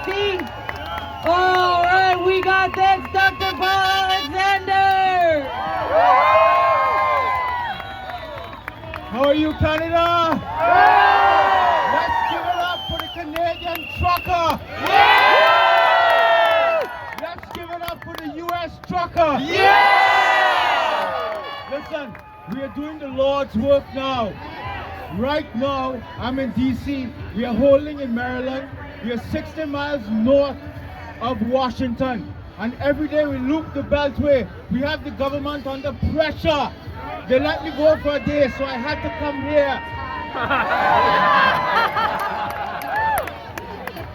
see? All right, we got this, Dr. Paul Alexander. How are you, Canada? Let's give it up for the Canadian trucker. Let's give it up for the U.S. trucker. Listen, we are doing the Lord's work now. Right now, I'm in D.C. We are holding in Maryland. We are 60 miles north of Washington. And every day we loop the Beltway. We have the government under pressure. They let me go for a day, so I had to come here.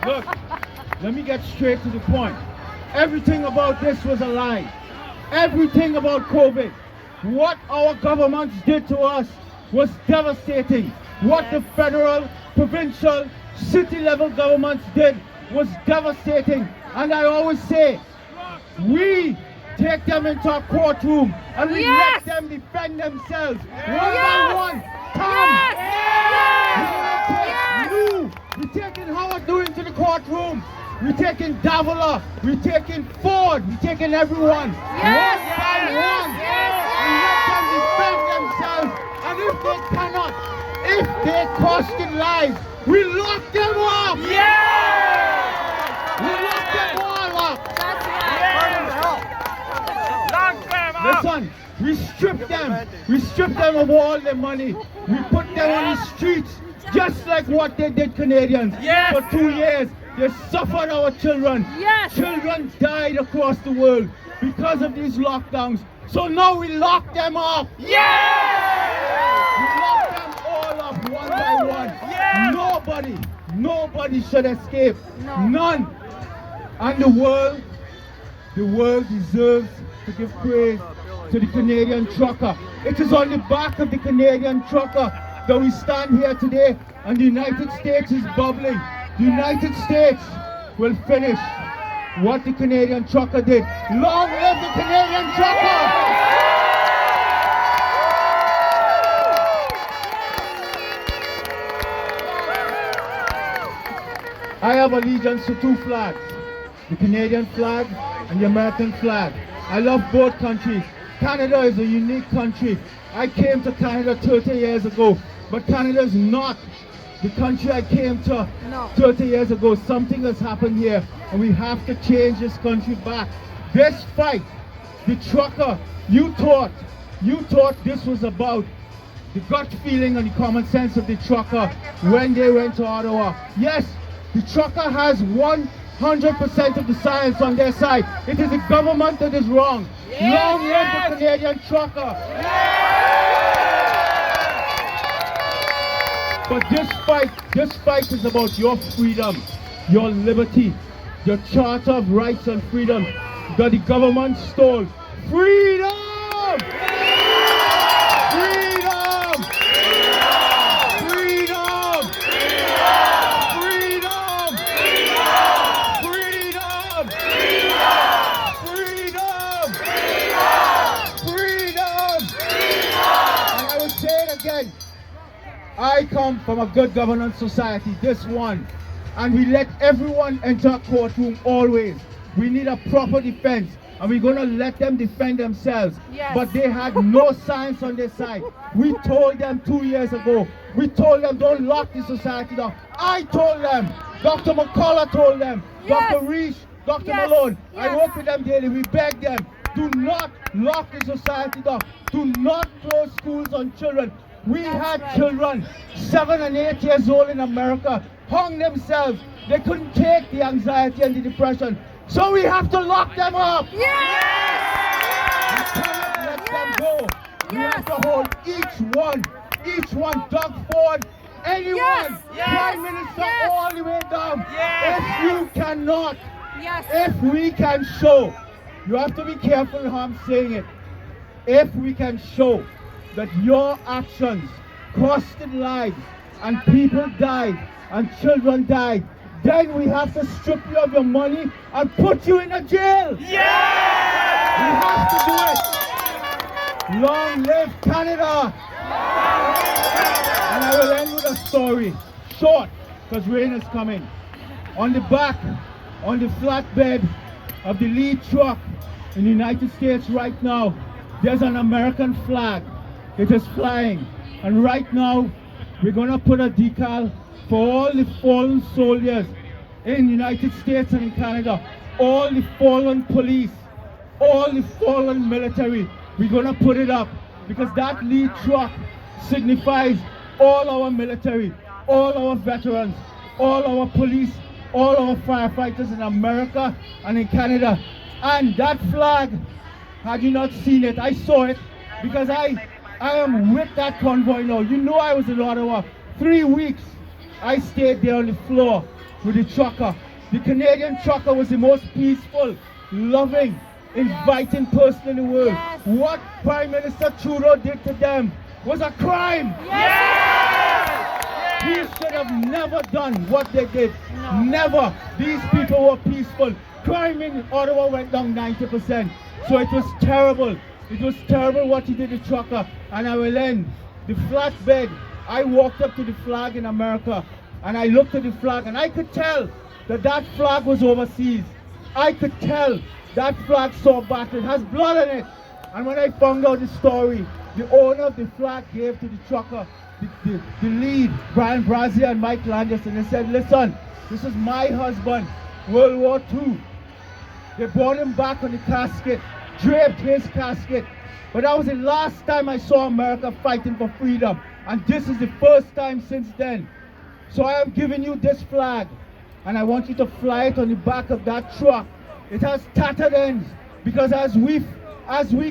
Look, let me get straight to the point. Everything about this was a lie. Everything about COVID. What our governments did to us was devastating. What the federal, provincial, city level governments did was devastating. And I always say, we take them into a courtroom and we let them defend themselves one by one. Come! We're taking Howard Doing to the courtroom. We're taking Davila. We're taking Ford. We're taking everyone. One by one. We let them defend themselves. And if they cannot, if they costed lives, we lock them up. We lock them all up. Listen, we strip them. We strip them of all their money. We put them on the streets, just like what they did Canadians. For 2 years, they suffered our children. Children died across the world because of these lockdowns. So now we lock them up. We lock them all up one by one. Nobody should escape. None. And the world deserves to give praise to the Canadian trucker. It is on the back of the Canadian trucker that we stand here today, and the United States is bubbling. The United States will finish what the Canadian trucker did. Long live the Canadian trucker! I have allegiance to two flags, the Canadian flag and the American flag. I love both countries. Canada is a unique country. I came to Canada 30 years ago, but Canada is not the country I came to 30 years ago. Something has happened here, and we have to change this country back. This fight, the trucker, you thought this was about the gut feeling and the common sense of the trucker when they went to Ottawa. Yes, the trucker has 100% of the science on their side. It is the government that is wrong. Long live the Canadian trucker. But this fight is about your freedom, your liberty, your Charter of Rights and Freedom that the government stole. Freedom! Freedom! Freedom! Freedom! Freedom! And I will say it again. I come from a good governance society, this one, and we let everyone enter a courtroom always. We need a proper defense, and we're going to let them defend themselves. But they had no science on their side. We told them 2 years ago, we told them don't lock the society down. I told them, Dr. McCullough told them, Dr. Reich, Dr. Malone, I work with them daily, we beg them, do not lock the society down. Do not close schools on children. We had children 7 and 8 years old in America hung themselves. They couldn't take the anxiety and the depression. So we have to lock them up. We cannot let them go. We have to hold each one, Doug Ford, anyone, Prime Minister, all the way down. If you cannot, if we can show, you have to be careful how I'm saying it. If we can show that your actions costed lives and people died and children died, then we have to strip you of your money and put you in a jail. We have to do it. Long live Canada. And I will end with a story, short, because rain is coming. On the back on the flatbed of the lead truck in the United States right now, there's an American flag. It is flying. And right now, we're going to put a decal for all the fallen soldiers in the United States and in Canada, all the fallen police, all the fallen military. We're going to put it up because that lead truck signifies all our military, all our veterans, all our police, all our firefighters in America and in Canada. And that flag, had you not seen it, I saw it because I am with that convoy now. You know I was in Ottawa 3 weeks. I stayed there on the floor with the trucker. The Canadian trucker was the most peaceful, loving, inviting person in the world. Yes. What Prime Minister Trudeau did to them was a crime. Yes! He should have never done what they did. No. Never. These people were peaceful. Crime in Ottawa went down 90%. So it was terrible. It was terrible what he did to trucker. And I will end. The flatbed. I walked up to the flag in America and I looked at the flag and I could tell that that flag was overseas. I could tell that flag saw battle. It has blood on it. And when I found out the story, the owner of the flag gave to the trucker, the lead, Brian Brazier and Mike Landis, and they said, listen, this is my husband, World War II. They brought him back on the casket, draped his casket. But that was the last time I saw America fighting for freedom. And this is the first time since then. So I am giving you this flag. And I want you to fly it on the back of that truck. It has tattered ends. Because as we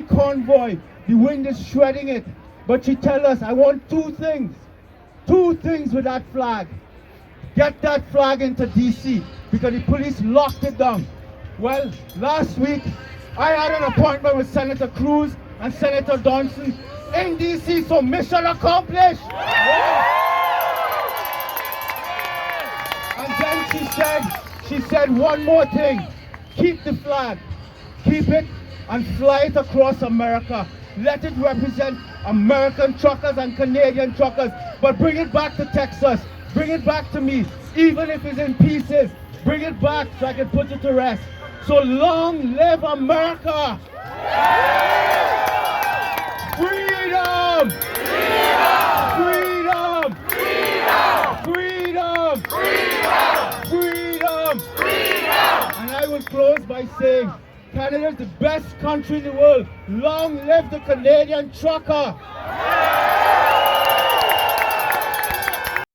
convoy, the wind is shredding it. But she tell us, I want two things. Two things with that flag. Get that flag into DC. Because the police locked it down. Well, last week, I had an appointment with Senator Cruz and Senator Johnson in DC, so mission accomplished. And then she said one more thing. Keep the flag. Keep it and fly it across America. Let it represent American truckers and Canadian truckers, but bring it back to Texas. Bring it back to me, even if it's in pieces. Bring it back so I can put it to rest. So long live America! Freedom! Freedom! Freedom! Freedom! Freedom! And I will close by saying, Canada is the best country in the world. Long live the Canadian trucker!